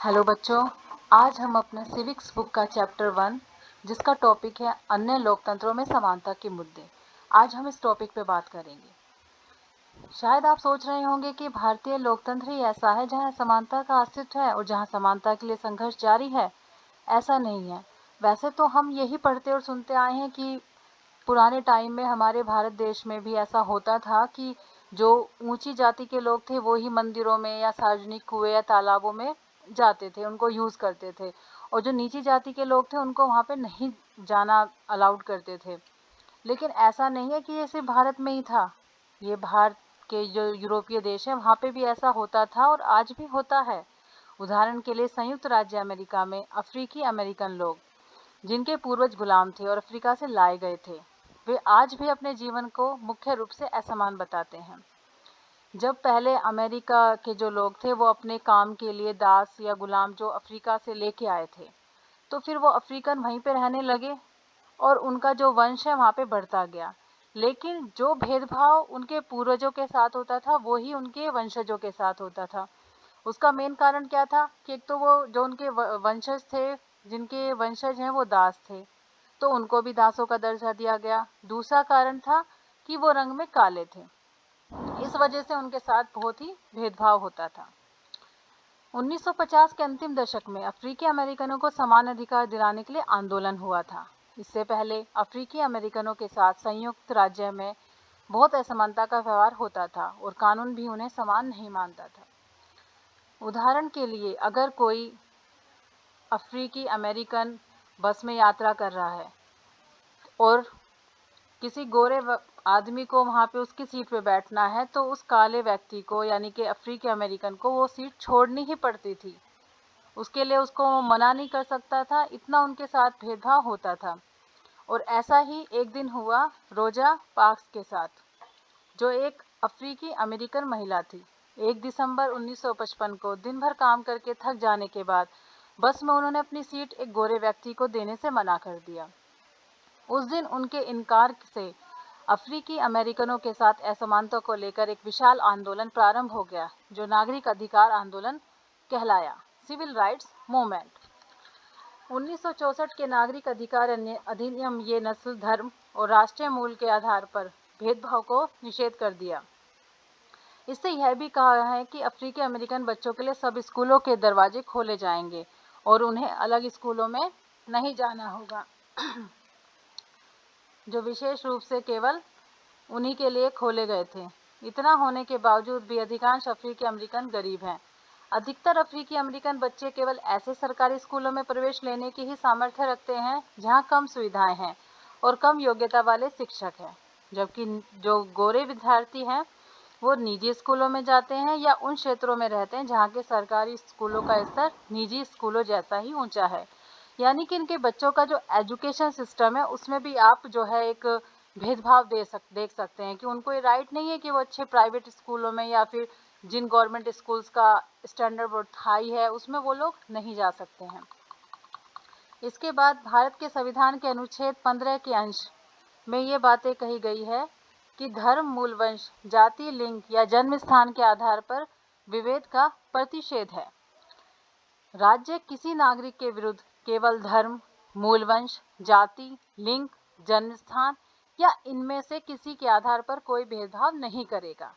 Hello बच्चों, आज हम अपने सिविक्स बुक का चैप्टर 1 जिसका टॉपिक है अन्य लोकतंत्रों में समानता के मुद्दे। आज हम इस टॉपिक पे बात करेंगे। शायद आप सोच रहे होंगे कि भारतीय लोकतंत्र ही ऐसा है जहां समानता का अस्तित्व है और जहां समानता के लिए संघर्ष जारी है। ऐसा नहीं है। वैसे तो हम यही पढ़ते और सुनते आए हैं कि पुराने टाइम में हमारे भारत देश में भी ऐसा होता था कि जो ऊंची जाति के लोग थे वो ही मंदिरों में या सार्वजनिक कुएं या तालाबों में जाते थे, उनको यूज करते थे, और जो नीची जाति के लोग थे उनको वहां पे नहीं जाना अलाउड करते थे। लेकिन ऐसा नहीं है कि ये सिर्फ भारत में ही था। ये भारत के जो यूरोपीय देश है वहां पे भी ऐसा होता था और आज भी होता है। उदाहरण के लिए संयुक्त राज्य अमेरिका में अफ्रीकी अमेरिकन लोग जिनके पूर्वज गुलाम थे और अफ्रीका से लाए गए थे, वे आज भी अपने जीवन को मुख्य रूप से असमान बताते हैं। जब पहले अमेरिका के जो लोग थे वो अपने काम के लिए दास या गुलाम जो अफ्रीका से लेके आए थे, तो फिर वो अफ्रीकन वहीं पे रहने लगे और उनका जो वंश है वहाँ पे बढ़ता गया। लेकिन जो भेदभाव उनके पूर्वजों के साथ होता था वो ही उनके वंशजों के साथ होता था। उसका मेन कारण क्या था कि एक तो वो जो उनके वंशज थे, जिनके वंशज हैं वो दास थे, तो उनको भी दासों का दर्जा दिया गया। दूसरा कारण था कि वो रंग में काले थे, इस वजह से उनके साथ बहुत ही भेदभाव होता था। 1950 के अंतिम दशक में अफ्रीकी अमेरिकनों को समान अधिकार दिलाने के लिए आंदोलन हुआ था। इससे पहले अफ्रीकी अमेरिकनों के साथ संयुक्त राज्य में बहुत असमानता का व्यवहार होता था और कानून भी उन्हें समान नहीं मानता था। उदाहरण के लिए अगर कोई अफ्रीकी अमेरिकन बस में यात्रा कर रहा है और किसी गोरे आदमी को वहाँ पे उसकी सीट पे बैठना है, तो उस काले व्यक्ति को यानी कि अफ्रीकी अमेरिकन को वो सीट छोड़नी ही पड़ती थी। उसके लिए उसको मना नहीं कर सकता था, इतना उनके साथ भेदभाव होता था। और ऐसा ही एक दिन हुआ रोजा पार्क्स के साथ, जो एक अफ्रीकी अमेरिकन महिला थी। 1 दिसंबर 1955 को दिन भर काम करके थक जाने के बाद बस में उन्होंने अपनी सीट एक गोरे व्यक्ति को देने से मना कर दिया। उस दिन उनके इनकार से अफ्रीकी अमेरिकनों के साथ असमानता को लेकर एक विशाल आंदोलन प्रारंभ हो गया, जो नागरिक अधिकार आंदोलन कहलाया, सिविल राइट्स मूवमेंट। 1964 के नागरिक अधिकार अधिनियम ये नस्ल, धर्म और राष्ट्रीय मूल के आधार पर भेदभाव को निषेध कर दिया। इससे यह भी कहा है कि अफ्रीकी अमेरिकन बच्चों के लिए सब स्कूलों के दरवाजे खोले जाएंगे और उन्हें अलग स्कूलों में नहीं जाना होगा, जो विशेष रूप से केवल उन्हीं के लिए खोले गए थे। इतना होने के बावजूद भी अधिकांश अफ्रीकी अमेरिकन गरीब हैं। अधिकतर अफ्रीकी अमेरिकन बच्चे केवल ऐसे सरकारी स्कूलों में प्रवेश लेने की ही सामर्थ्य रखते हैं जहां कम सुविधाएं हैं और कम योग्यता वाले शिक्षक हैं, जबकि जो गोरे विद्यार्थी हैं वो निजी स्कूलों में जाते हैं या उन क्षेत्रों में रहते हैं जहाँ के सरकारी स्कूलों का स्तर निजी स्कूलों जैसा ही ऊंचा है। यानी कि इनके बच्चों का जो एजुकेशन सिस्टम है उसमें भी आप जो है एक भेदभाव देख सकते हैं कि उनको ये राइट नहीं है कि वो अच्छे प्राइवेट स्कूलों में या फिर जिन गवर्नमेंट स्कूल्स का स्टैंडर्ड बहुत हाई है उसमें वो लोग नहीं जा सकते हैं। इसके बाद भारत के संविधान के अनुच्छेद 15 के अंश में ये बातें कही गई है कि धर्म, मूल वंश, जाति, लिंग या जन्म स्थान के आधार पर विभेद का प्रतिषेध है। राज्य किसी नागरिक के विरुद्ध केवल धर्म, मूल वंश, जाति, लिंग, जन्म स्थान या इनमें से किसी के आधार पर कोई भेदभाव नहीं करेगा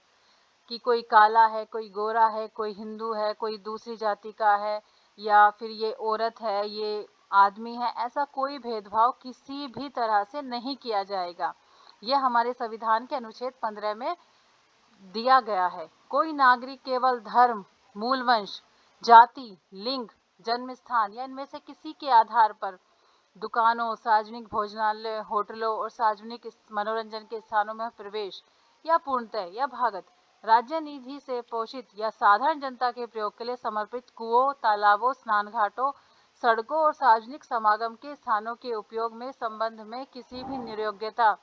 कि कोई काला है, कोई गोरा है, कोई हिंदू है, कोई दूसरी जाति का है, या फिर ये औरत है, ये आदमी है। ऐसा कोई भेदभाव किसी भी तरह से नहीं किया जाएगा। यह हमारे संविधान के अनुच्छेद 15 में दिया गया है। कोई नागरिक केवल धर्म, मूल वंश, जाति, लिंग, जन्म स्थान या इनमें से किसी के आधार पर दुकानों, सार्वजनिक भोजनालय, होटलों और सार्वजनिक मनोरंजन के स्थानों में प्रवेश या पूर्णतः या भागत राज्य निधि से पोषित या साधारण जनता के प्रयोग के लिए समर्पित कुओं, तालाबों, स्नान घाटों, सड़कों और सार्वजनिक समागम के स्थानों के उपयोग में संबंध में किसी भी नियोक्ता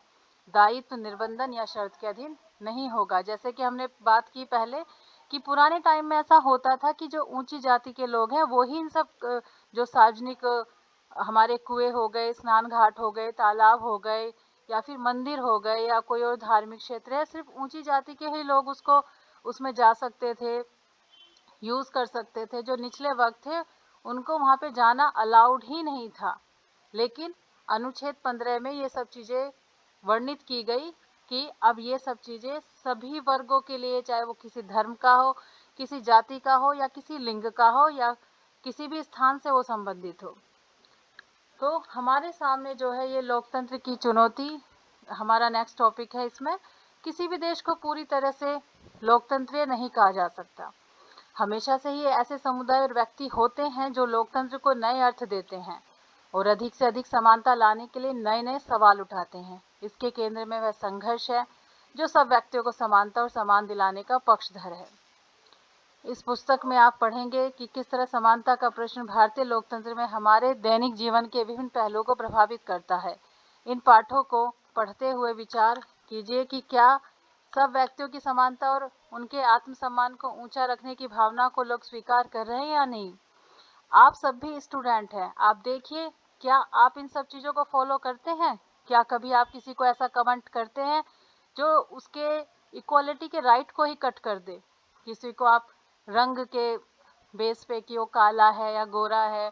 दायित्व, निर्बंधन या शर्त के अधीन नहीं होगा। जैसे कि हमने बात की पहले कि पुराने टाइम में ऐसा होता था कि जो ऊंची जाति के लोग हैं वो ही इन सब जो सार्वजनिक हमारे कुएं हो गए, स्नान घाट हो गए, तालाब हो गए या फिर मंदिर हो गए या कोई और धार्मिक क्षेत्र है, सिर्फ ऊंची जाति के ही लोग उसमें जा सकते थे यूज़ कर सकते थे, जो निचले वर्ग थे उनको वहाँ पे जाना अलाउड ही नहीं था। लेकिन अनुच्छेद 15 में ये सब चीज़ें वर्णित की गई कि अब ये सब चीज़ें सभी वर्गों के लिए, चाहे वो किसी धर्म का हो, किसी जाति का हो या किसी लिंग का हो या किसी भी स्थान से वो संबंधित हो। तो हमारे सामने जो है ये लोकतंत्र की चुनौती हमारा नेक्स्ट टॉपिक है। इसमें किसी भी देश को पूरी तरह से लोकतंत्रीय नहीं कहा जा सकता। हमेशा से ही ऐसे समुदाय और व्यक्ति होते हैं जो लोकतंत्र को नए अर्थ देते हैं और अधिक से अधिक समानता लाने के लिए नए नए सवाल उठाते हैं। इसके केंद्र में वह संघर्ष है जो सब व्यक्तियों को समानता और सम्मान दिलाने का पक्षधर है। इस पुस्तक में आप पढ़ेंगे कि किस तरह समानता का प्रश्न भारतीय लोकतंत्र में हमारे दैनिक जीवन के विभिन्न पहलुओं को प्रभावित करता है। इन पाठों को पढ़ते हुए विचार कीजिए कि क्या सब व्यक्तियों की समानता और उनके आत्मसम्मान को ऊंचा रखने की भावना को लोग स्वीकार कर रहे हैं या नहीं। आप सब भी स्टूडेंट हैं, आप देखिए क्या आप इन सब चीज़ों को फॉलो करते हैं। क्या कभी आप किसी को ऐसा कमेंट करते हैं जो उसके इक्वालिटी के राइट को ही कट कर दे। किसी को आप रंग के बेस पे कि वो काला है या गोरा है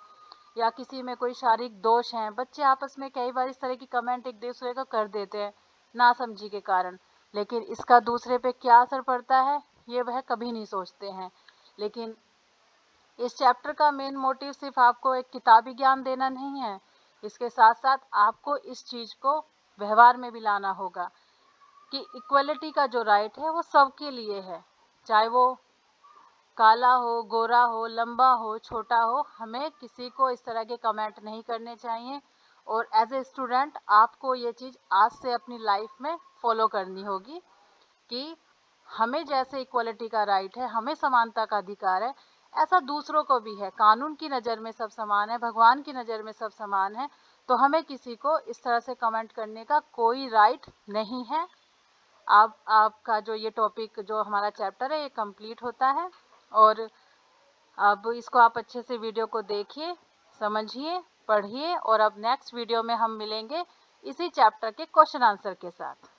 या किसी में कोई शारीरिक दोष है। बच्चे आपस में कई बार इस तरह की कमेंट एक दूसरे को कर देते हैं नासमझी के कारण, लेकिन इसका दूसरे पे क्या असर पड़ता है ये वह कभी नहीं सोचते हैं। लेकिन इस चैप्टर का मेन मोटिव सिर्फ आपको एक किताबी ज्ञान देना नहीं है, इसके साथ साथ आपको इस चीज़ को व्यवहार में भी लाना होगा कि इक्वलिटी का जो राइट है वो सबके लिए है, चाहे वो काला हो, गोरा हो, लंबा हो, छोटा हो। हमें किसी को इस तरह के कमेंट नहीं करने चाहिए और एज ए स्टूडेंट आपको ये चीज़ आज से अपनी लाइफ में फॉलो करनी होगी कि हमें जैसे इक्वलिटी का राइट है, हमें समानता का अधिकार है, ऐसा दूसरों को भी है। कानून की नज़र में सब समान है, भगवान की नज़र में सब समान है, तो हमें किसी को इस तरह से कमेंट करने का कोई राइट नहीं है। आपका जो ये टॉपिक जो हमारा चैप्टर है ये कंप्लीट होता है और अब इसको आप अच्छे से वीडियो को देखिए, समझिए, पढ़िए और अब नेक्स्ट वीडियो में हम मिलेंगे इसी चैप्टर के क्वेश्चन आंसर के साथ।